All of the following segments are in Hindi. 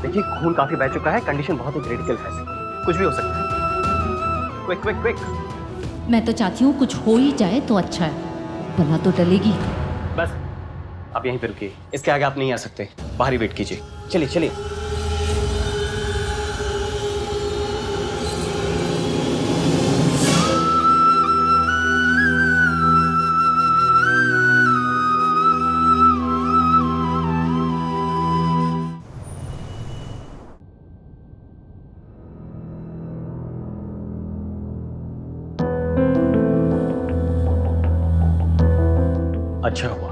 देखिए खून काफी बह चुका है, कंडीशन बहुत ही क्रिटिकल है, कुछ भी हो सकता है। Quick quick quick. मैं तो चाहती हूँ कुछ हो ही जाए तो अच्छा है, वरना तो टलेगी। बस आप यहीं पे रुकिए, इसके आगे आप नहीं आ सकते, बाहर ही वेट कीजिए। चलिए चलिए। अच्छा हुआ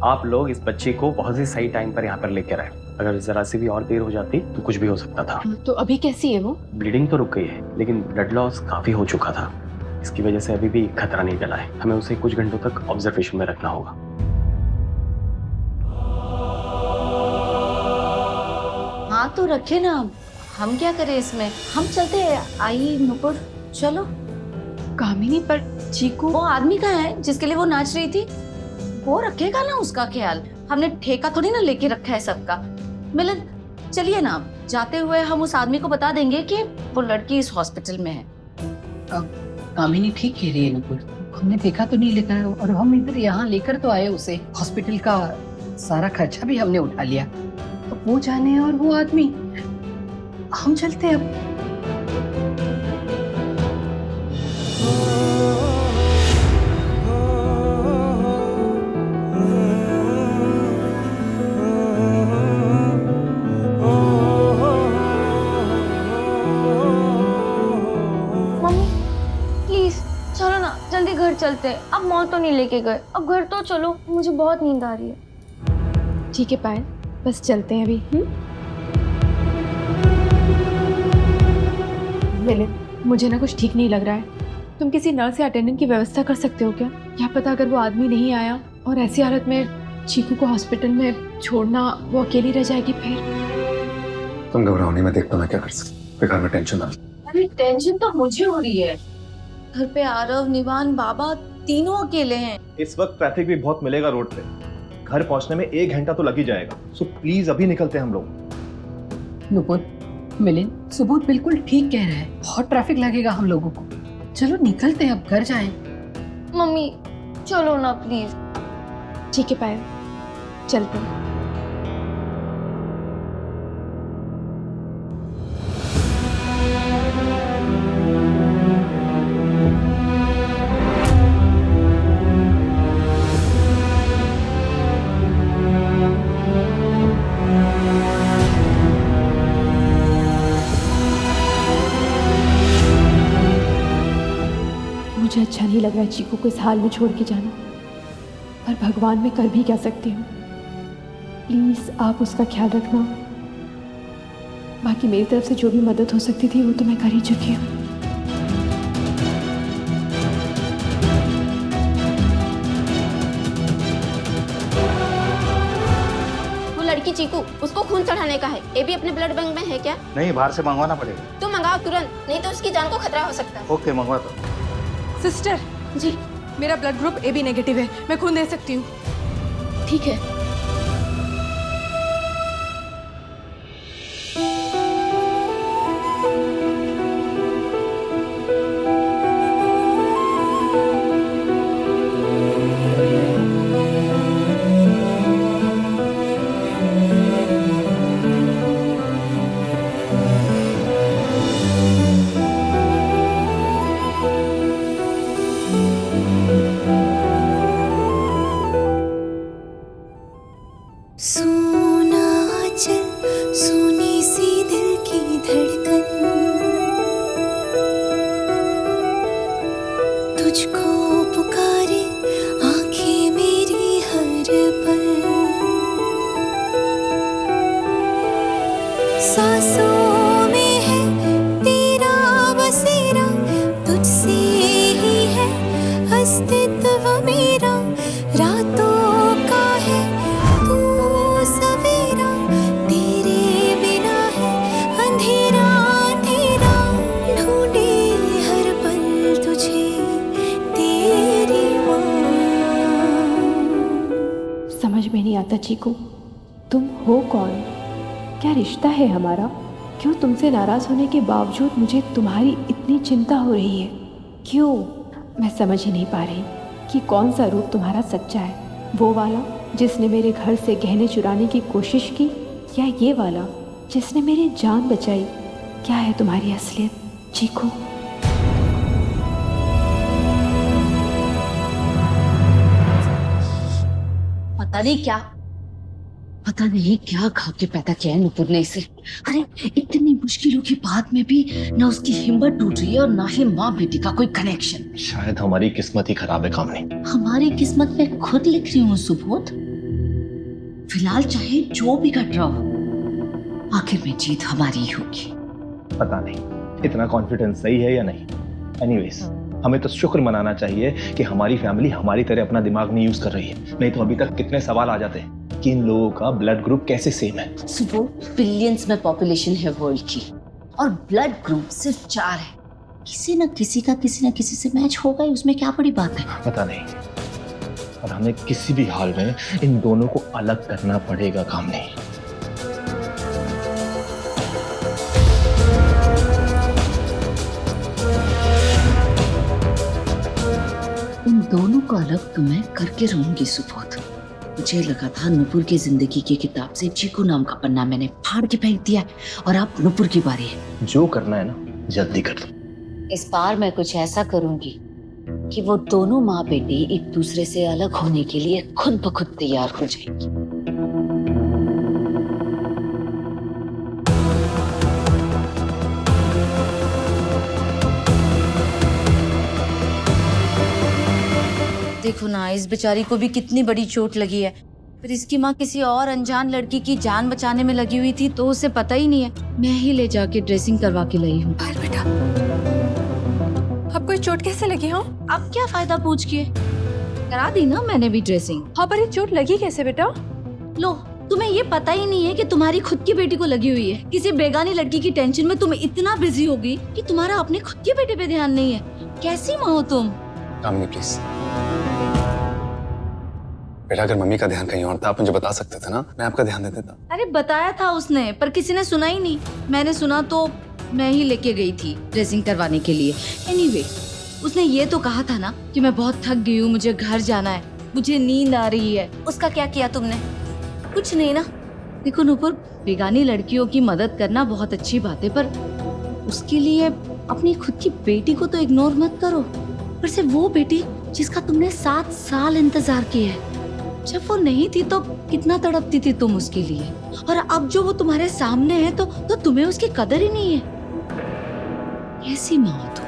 आप लोग इस बच्ची को बहुत ही सही टाइम पर यहाँ पर लेकर आए, अगर जरा सी भी और देर हो जाती तो कुछ भी हो सकता था। तो अभी कैसी है वो? ब्लीडिंग तो रुक गई है, लेकिन ब्लड लॉस काफी हो चुका था, इसकी वजह से अभी भी खतरा नहीं टला है। हमें उसे कुछ घंटों तक ऑब्जर्वेशन में रखना होगा। हाँ तो रखे ना, हम क्या करें इसमें, हम चलते हैं। आई नुपुर चलो। कामिनी पर चीकू वो आदमी कहाँ है जिसके लिए वो नाच रही थी? वो रखेगा ना उसका ख्याल, हमने ठेका थोड़ी ना लेके रखा है सबका। मिलन चलिए ना, जाते हुए हम उस आदमी को बता देंगे कि वो लड़की इस हॉस्पिटल में है। कामिनी ठीक कह रही है नुपुर, हमने देखा तो नहीं लेकर, और हम इधर यहाँ लेकर तो आए उसे, हॉस्पिटल का सारा खर्चा भी हमने उठा लिया। तो वो जाने और वो आदमी, हम चलते हैं अब। चलते हैं। अब मॉल तो नहीं लेके गए, अब घर तो चलो, मुझे बहुत नींद आ रही है। ठीक है पायल, बस चलते हैं अभी। मिलन, मुझे ना कुछ ठीक नहीं लग रहा है। तुम किसी नर्स या अटेंडेंट की व्यवस्था कर सकते हो क्या? क्या पता अगर वो आदमी नहीं आया और ऐसी हालत में चीकू को हॉस्पिटल में छोड़ना, वो अकेली रह जाएगी फिर। तुम घबराओ नहीं, मैं देखता हूं मैं क्या कर सकता। बेकार में टेंशन ना। अरे टेंशन तो मुझे हो रही है, घर पे आरव, निवान, बाबा तीनों अकेले हैं। इस वक्त ट्रैफिक भी बहुत मिलेगा रोड पे, घर पहुंचने में 1 घंटा तो लग ही जाएगा। सो प्लीज अभी निकलते हैं हम लोग। नुपुर, मिलिंद, सुबोध बिल्कुल ठीक कह रहा है, बहुत ट्रैफिक लगेगा हम लोगों को। चलो निकलते हैं, अब घर जाएं। मम्मी चलो ना प्लीज। ठीक है पायल, चलते हैं। मुझे अच्छा नहीं लग रहा है चीकू को इस हाल में छोड़ के जाना, पर भगवान मैं कर भी क्या सकती हूँ। प्लीज आप उसका ख्याल रखना, बाकी मेरी तरफ से जो भी मदद हो सकती थी वो तो मैं कर ही चुकी हूँ। वो लड़की चीकू, उसको खून चढ़ाने का है। ये भी अपने ब्लड बैंक में है क्या? नहीं, बाहर से मंगवाना पड़ेगा। तो मंगाओ तुरंत, नहीं तो उसकी जान को खतरा हो सकता है। ओके, मंगवा दो। सिस्टर जी, मेरा ब्लड ग्रुप AB नेगेटिव है, मैं खून दे सकती हूँ। ठीक है। समझ में नहीं आता चीकू, तुम हो कौन? क्या रिश्ता है हमारा? क्यों तुमसे नाराज़ होने के बावजूद मुझे तुम्हारी इतनी चिंता हो रही है? क्यों? मैं समझ ही नहीं पा रही कि कौन सा रूप तुम्हारा सच्चा है। वो वाला जिसने मेरे घर से गहने चुराने की कोशिश की, या ये वाला जिसने मेरी जान बचाई? क्या है तुम्हारी असलियत चीकू? पता नहीं क्या खा के पैदा किया है नुपुर ने इसे। अरे इतनी मुश्किलों के बाद में भी ना उसकी हिम्मत टूट रही है और ना ही माँ बेटी का कोई कनेक्शन। शायद हमारी किस्मत ही खराब है कामनी। हमारी किस्मत में खुद लिख रही हूँ सुबोध। फिलहाल चाहे जो भी घट रहा हो, आखिर में जीत हमारी ही होगी। पता नहीं इतना कॉन्फिडेंस सही है या नहीं। एनीवेज, हमें तो शुक्र मनाना चाहिए कि हमारी फैमिली हमारी तरह अपना दिमाग नहीं यूज कर रही है, नहीं तो अभी तक कितने सवाल आ जाते हैं कि इन लोगों का ब्लड ग्रुप कैसे सेम है। सुबह बिलियंस में पॉपुलेशन है वर्ल्ड की और ब्लड ग्रुप सिर्फ 4 है। किसी न किसी का किसी न किसी से मैच होगा ही, उसमें क्या बड़ी बात है। पता नहीं, और हमें किसी भी हाल में इन दोनों को अलग करना पड़ेगा कामनी। इन दोनों को अलग तो मैं करके रहूंगी सुबोध। मुझे लगा था नुपुर की जिंदगी की किताब से चीकू नाम का पन्ना मैंने फाड़ के फेंक दिया और अब नुपुर की बारी है। जो करना है ना जल्दी कर दो। इस बार मैं कुछ ऐसा करूंगी कि वो दोनों माँ बेटी एक दूसरे से अलग होने के लिए खुद ब खुद तैयार हो जाएंगी। देखो ना, इस बेचारी को भी कितनी बड़ी चोट लगी है। फिर इसकी माँ किसी और अनजान लड़की की जान बचाने में लगी हुई थी तो उसे पता ही नहीं है। मैं ही ले जाके ड्रेसिंग करवा के लाई हूँ। बेटा, आपको चोट कैसे लगी? हो अब क्या फायदा पूछ के, करा दी ना मैंने भी ड्रेसिंग। हाँ, पर ये चोट लगी कैसे बेटा? लो, तुम्हें ये पता ही नहीं है कि तुम्हारी खुद की बेटी को लगी हुई है। किसी बेगानी लड़की की टेंशन में तुम इतना बिजी हो गई कि तुम्हारा अपने खुद के बेटे पे ध्यान नहीं है। कैसी माँ हो तुम? कामिनी प्लीज बेटा, अगर मम्मी का ध्यान कहीं और था आप मुझे बता सकते थे ना, मैं आपका ध्यान दे देता। अरे बताया था उसने, पर किसी ने सुना ही नहीं। मैंने सुना तो मैं ही लेके गई थी ड्रेसिंग करवाने के लिए। एनीवे, उसने ये तो कहा था ना कि मैं बहुत थक गई हूँ, मुझे घर जाना है, मुझे नींद आ रही है। उसका क्या किया तुमने? कुछ नहीं ना। देखो नुपुर, बेगानी लड़कियों की मदद करना बहुत अच्छी बात है, पर उसके लिए अपनी खुद की बेटी को तो इग्नोर मत करो। पर से वो बेटी जिसका तुमने 7 साल इंतजार किया है। जब वो नहीं थी तो कितना तड़पती थी तुम उसके लिए, और अब जो वो तुम्हारे सामने है तो तुम्हें उसकी कदर ही नहीं है। कैसी माँ हो तुम?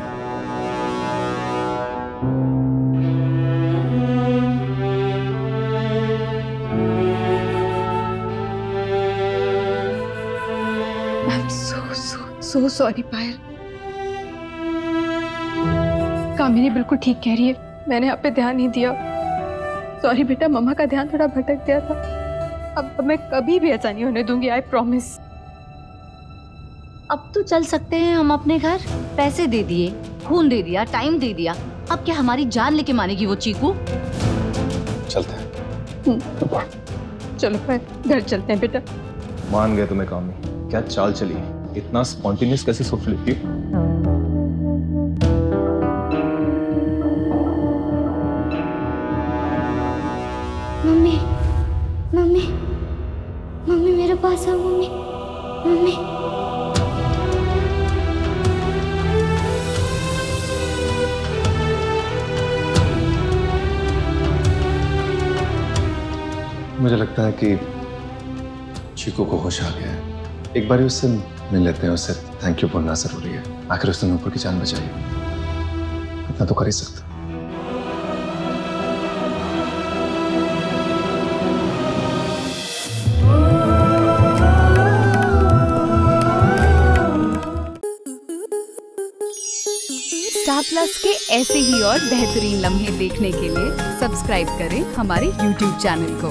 I'm so sorry पायल। कामिनी बिल्कुल ठीक कह रही है, मैंने आप पे ध्यान नहीं दिया। सॉरी बेटा, मम्मा का ध्यान थोड़ा भटक गया था। अब मैं कभी भी ऐसा नहीं होने दूंगी, आई प्रॉमिस। अब तो चल सकते हैं हम अपने घर। पैसे दे दिए, खून दे दिया, टाइम दे दिया। अब क्या हमारी जान लेके मानेगी वो चीकू? चलते हैं। चलो घर चलते हैं बेटा। मान गए तुम्हें कामनी, क्या चाल चली, इतना स्पॉन्टेनियस कैसे सोच लेती है। मम्मी मम्मी मम्मी मेरे पास आओ। मम्मी मम्मी मुझे लगता है कि चीकू को होश आ गया है। एक बार उससे मिल लेते हैं, उससे थैंक यू बोलना जरूरी है। आखिर उसने नुपुर की जान बचाई, इतना तो कर ही सकता। स्टार प्लस के ऐसे ही और बेहतरीन लम्हे देखने के लिए सब्सक्राइब करें हमारे YouTube चैनल को।